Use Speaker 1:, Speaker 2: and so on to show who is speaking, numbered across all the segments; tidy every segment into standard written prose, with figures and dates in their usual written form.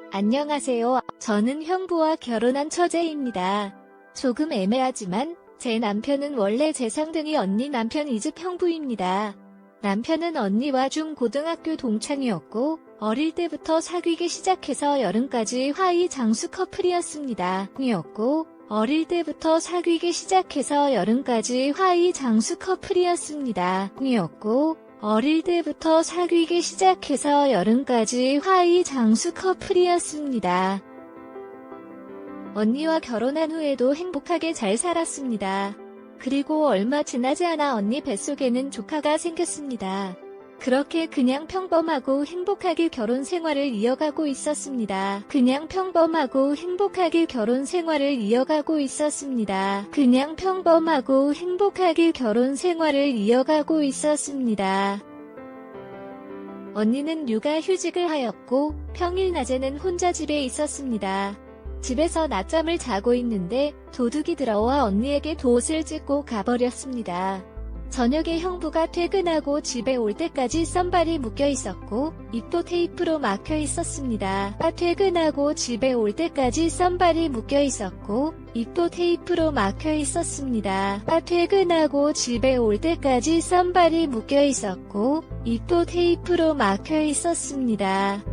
Speaker 1: 안녕하세요. 저는 형부와 결혼한 처제입니다. 조금 애매하지만 제 남편은 원래 제 쌍둥이 언니 남편 이즉 형부입니다. 남편은 언니와 중고등학교 동창이었고 어릴 때부터 사귀기 시작해서 여름까지 화이 장수 커플이었습니다. 어릴 때부터 사귀기 시작해서 여름까지 화이 장수 커플이었습니다. 어릴 때부터 사귀기 시작해서 여름까지 화이 장수 커플이었습니다. 언니와 결혼한 후에도 행복하게 잘 살았습니다. 그리고 얼마 지나지 않아 언니 뱃속에는 조카가 생겼습니다. 그렇게 그냥 평범하고 행복하게 결혼 생활을 이어가고 있었습니다. 그냥 평범하고 행복하게 결혼 생활을 이어가고 있었습니다. 그냥 평범하고 행복하게 결혼 생활을 이어가고 있었습니다. 언니는 육아휴직을 하였고 평일 낮에는 혼자 집에 있었습니다. 집에서 낮잠을 자고 있는데 도둑이 들어와 언니에게 도옷을 찢고 가버렸습니다. 저녁에 형부가 퇴근하고 집에 올 때까지 썬발이 묶여 있었고 입도 테이프로 막혀 있었습니다. 퇴근하고 집에 올 때까지 썬발이 묶여 있었고 입도 테이프로 막혀 있었습니다. 퇴근하고 집에 올 때까지 썬발이 묶여 있었고 입도 테이프로 막혀 있었습니다.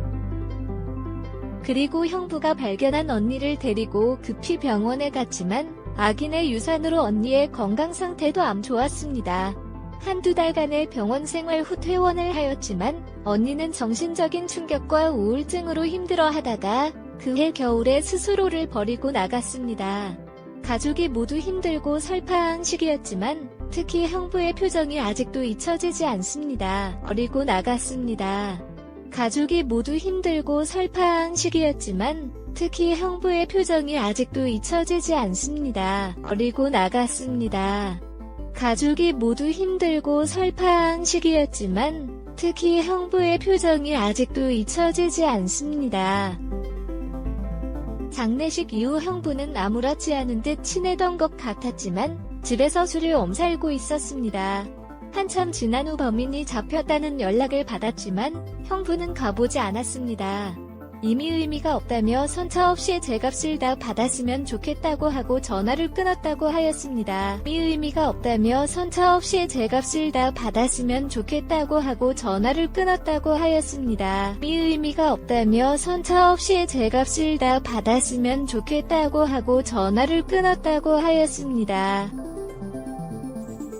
Speaker 1: 그리고 형부가 발견한 언니를 데리고 급히 병원에 갔지만 아기네 유산으로 언니의 건강 상태도 안 좋았습니다. 한두 달간의 병원 생활 후 퇴원을 하였지만 언니는 정신적인 충격과 우울증으로 힘들어하다가 그해 겨울에 스스로를 버리고 나갔습니다. 가족이 모두 힘들고 설파한 시기였지만 특히 형부의 표정이 아직도 잊혀지지 않습니다. 버리고 나갔습니다. 가족이 모두 힘들고 설파한 시기였지만 특히 형부의 표정이 아직도 잊혀지지 않습니다. 버리고 나갔습니다. 가족이 모두 힘들고 설파한 시기였지만 특히 형부의 표정이 아직도 잊혀지지 않습니다. 장례식 이후 형부는 아무렇지 않은 듯 지내던 것 같았지만 집에서 술을 엄살고 있었습니다. 한참 지난 후 범인이 잡혔다는 연락을 받았지만 형부는 가보지 않았습니다. 이미 의미가 없다며 선처 없이 제 값을 다 받았으면 좋겠다고 하고 전화를 끊었다고 하였습니다. 이미 의미가 없다며 선처 없이 제 값을 다 받았으면 좋겠다고 하고 전화를 끊었다고 하였습니다. 이미 의미가 없다며 선처 없이 제 값을 다 받았으면 좋겠다고 하고 전화를 끊었다고 하였습니다.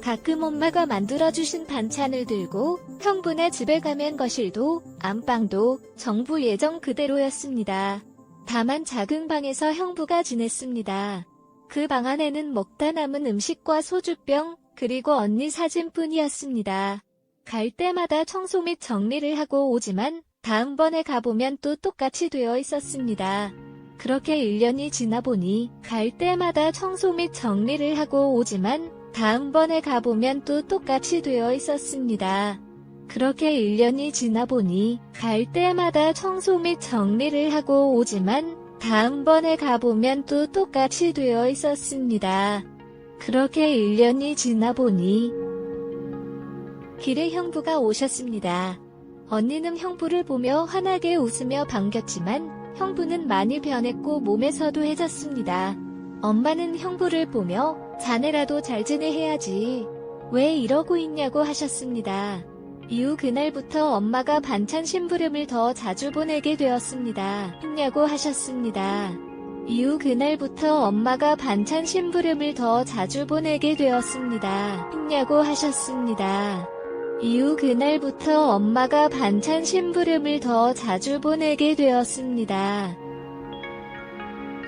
Speaker 1: 가끔 엄마가 만들어주신 반찬을 들고 형부네 집에 가면 거실도 안방도 정부 예정 그대로였습니다. 다만 작은 방에서 형부가 지냈습니다. 그 방 안에는 먹다 남은 음식과 소주병 그리고 언니 사진뿐이었습니다. 갈 때마다 청소 및 정리를 하고 오지만 다음번에 가보면 또 똑같이 되어 있었습니다. 그렇게 1년이 지나보니 갈 때마다 청소 및 정리를 하고 오지만 다음번에 가보면 또 똑같이 되어 있었습니다. 그렇게 1년이 지나보니 갈 때마다 청소 및 정리를 하고 오지만 다음번에 가보면 또 똑같이 되어 있었습니다. 그렇게 1년이 지나보니 길에 형부가 오셨습니다. 언니는 형부를 보며 환하게 웃으며 반겼지만 형부는 많이 변했고 몸에서도 해졌습니다. 엄마는 형부를 보며 자네라도 잘 지내야지. 왜 이러고 있냐고 하셨습니다. 이후 그날부터 엄마가 반찬 심부름을 더 자주 보내게 되었습니다. 했냐고 하셨습니다. 이후 그날부터 엄마가 반찬 심부름을 더 자주 보내게 되었습니다. 했냐고 하셨습니다. 이후 그날부터 엄마가 반찬 심부름을 더 자주 보내게 되었습니다.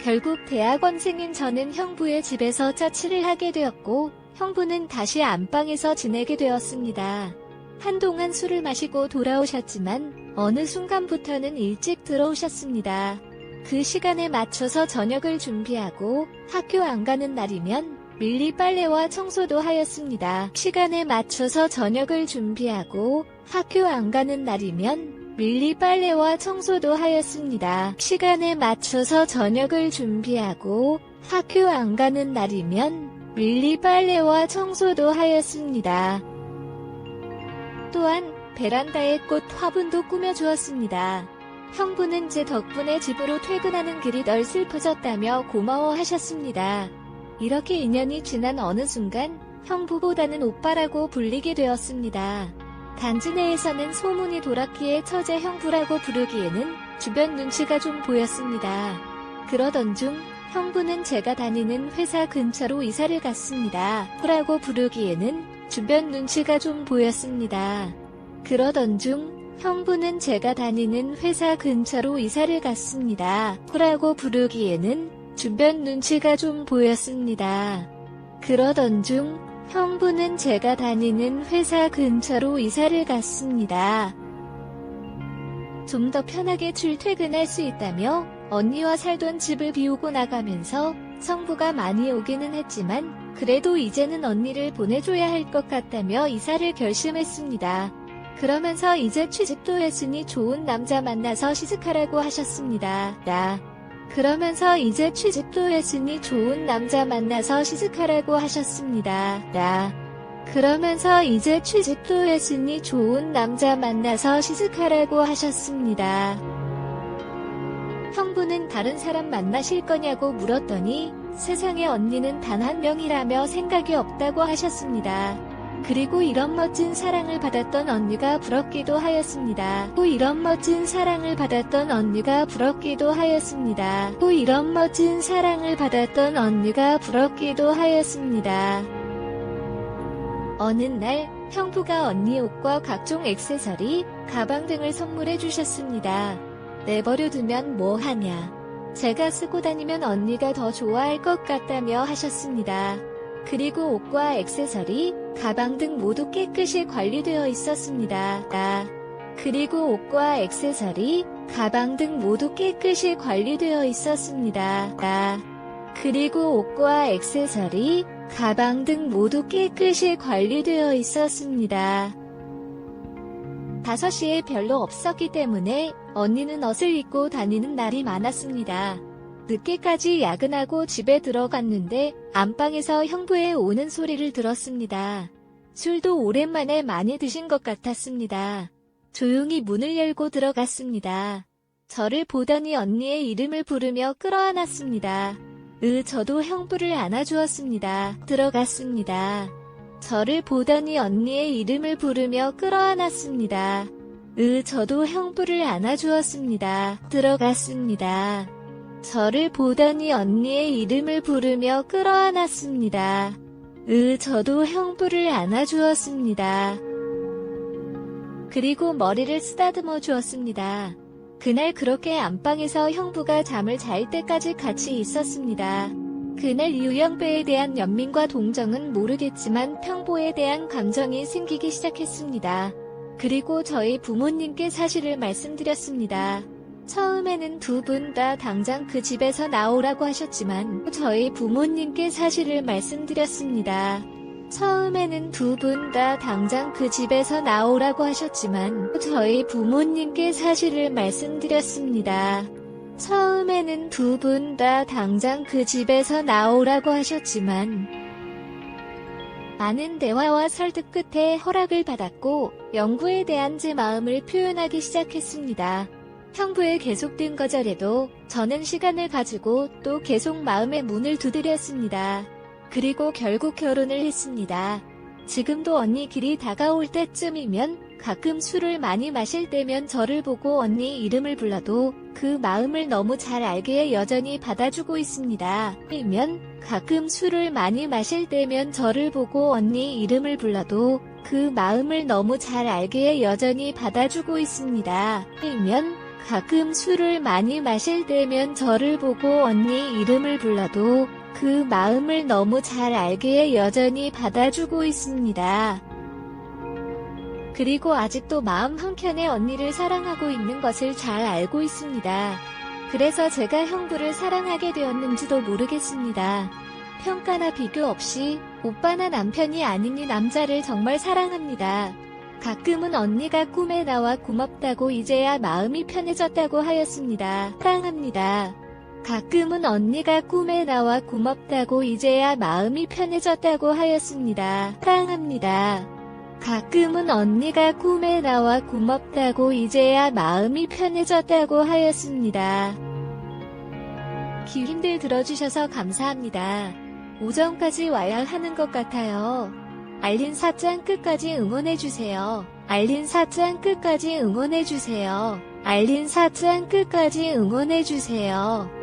Speaker 1: 결국 대학원생인 저는 형부의 집에서 자취를 하게 되었고 형부는 다시 안방에서 지내게 되었습니다. 한동안 술을 마시고 돌아오셨지만 어느 순간부터는 일찍 들어오셨습니다. 그 시간에 맞춰서 저녁을 준비하고 학교 안 가는 날이면 밀리 빨래와 청소도 하였습니다. 시간에 맞춰서 저녁을 준비하고 학교 안 가는 날이면 밀리 빨래와 청소도 하였습니다. 시간에 맞춰서 저녁을 준비하고 학교 안 가는 날이면 밀리 빨래와 청소도 하였습니다. 또한 베란다에 꽃 화분도 꾸며주었습니다. 형부는 제 덕분에 집으로 퇴근하는 길이 널 슬퍼졌다며 고마워하셨습니다. 이렇게 인연이 지난 어느 순간 형부보다는 오빠라고 불리게 되었습니다. 단지 내에서는 소문이 돌았기에 처제 형부라고 부르기에는 주변 눈치가 좀 보였습니다. 그러던 중 형부는 제가 다니는 회사 근처로 이사를 갔습니다. 라고 부르기에는 주변 눈치가 좀 보였습니다. 그러던 중 형부는 제가 다니는 회사 근처로 이사를 갔습니다. 라고 부르기에는 주변 눈치가 좀 보였습니다. 그러던 중 형부는 제가 다니는 회사 근처로 이사를 갔습니다. 좀 더 편하게 출퇴근할 수 있다며 언니와 살던 집을 비우고 나가면서 성부가 많이 오기는 했지만 그래도 이제는 언니를 보내줘야 할 것 같다며 이사를 결심했습니다. 그러면서 이제 취직도 했으니 좋은 남자 만나서 시집가라고 하셨습니다. 그러면서 이제 취직도 했으니 좋은 남자 만나서 시집가라고 하셨습니다. 그러면서 이제 취직도 했으니 좋은 남자 만나서 시집가라고 하셨습니다. 형부는 다른 사람 만나실 거냐고 물었더니 세상에 언니는 단 한 명이라며 생각이 없다고 하셨습니다. 그리고 이런 멋진 사랑을 받았던 언니가 부럽기도 하였습니다. 이런 멋진 사랑을 받았던 언니가 부럽기도 하였습니다. 이런 멋진 사랑을 받았던 언니가 부럽기도 하였습니다. 어느 날 형부가 언니 옷과 각종 액세서리, 가방 등을 선물해 주셨습니다. 내버려 두면 뭐 하냐. 제가 쓰고 다니면 언니가 더 좋아할 것 같다며 하셨습니다. 그리고 옷과 액세서리, 가방 등 모두 깨끗이 관리되어 있었습니다. 그리고 옷과 액세서리, 가방 등 모두 깨끗이 관리되어 있었습니다. 그리고 옷과 액세서리, 가방 등 모두 깨끗이 관리되어 있었습니다. 5시에 별로 없었기 때문에 언니는 옷을 입고 다니는 날이 많았습니다. 늦게까지 야근하고 집에 들어갔는데 안방에서 형부의 오는 소리를 들었습니다. 술도 오랜만에 많이 드신 것 같았습니다. 조용히 문을 열고 들어갔습니다. 저를 보더니 언니의 이름을 부르며 끌어안았습니다. 저도 형부를 안아주었습니다. 들어갔습니다. 저를 보더니 언니의 이름을 부르며 끌어안았습니다. 저도 형부를 안아주었습니다. 들어갔습니다. 저를 보더니 언니의 이름을 부르며 끌어안았습니다. 저도 형부를 안아주었습니다. 그리고 머리를 쓰다듬어 주었습니다. 그날 그렇게 안방에서 형부가 잠을 잘 때까지 같이 있었습니다. 그날 이후 형부에 대한 연민과 동정은 모르겠지만 평보에 대한 감정이 생기기 시작했습니다. 그리고 저희 부모님께 사실을 말씀드렸습니다. 처음에는 두 분 다 당장 그 집에서 나오라고 하셨지만 저희 부모님께 사실을 말씀드렸습니다. 처음에는 두 분 다 당장 그 집에서 나오라고 하셨지만 저희 부모님께 사실을 말씀드렸습니다. 처음에는 두 분 다 당장 그 집에서 나오라고 하셨지만 많은 대화와 설득 끝에 허락을 받았고 영구에 대한 제 마음을 표현하기 시작했습니다. 형부의 계속된 거절에도 저는 시간을 가지고 또 계속 마음의 문을 두드렸습니다. 그리고 결국 결혼을 했습니다. 지금도 언니 길이 다가올 때쯤이면 가끔 술을 많이 마실 때면 저를 보고 언니 이름을 불러도 그 마음을 너무 잘 알기에 여전히 받아주고 있습니다. 이면 가끔 술을 많이 마실 때면 저를 보고 언니 이름을 불러도 그 마음을 너무 잘 알기에 여전히 받아주고 있습니다. 이면 가끔 술을 많이 마실 때면 저를 보고 언니 이름을 불러도 그 마음을 너무 잘 알기에 여전히 받아주고 있습니다. 그리고 아직도 마음 한켠에 언니를 사랑하고 있는 것을 잘 알고 있습니다. 그래서 제가 형부를 사랑하게 되었는지도 모르겠습니다. 평가나 비교 없이 오빠나 남편이 아닌 이 남자를 정말 사랑합니다. 가끔은 언니가 꿈에 나와 고맙다고 이제야 마음이 편해졌다고 하였습니다. 사랑합니다. 가끔은 언니가 꿈에 나와 고맙다고 이제야 마음이 편해졌다고 하였습니다. 사랑합니다. 가끔은 언니가 꿈에 나와 고맙다고 이제야 마음이 편해졌다고 하였습니다. 기힘들 들어주셔서 감사합니다. 오전까지 와야 하는 것 같아요. 알린 사장 끝까지 응원해주세요. 알린 사장 끝까지 응원해주세요. 알린 사장 끝까지 응원해주세요.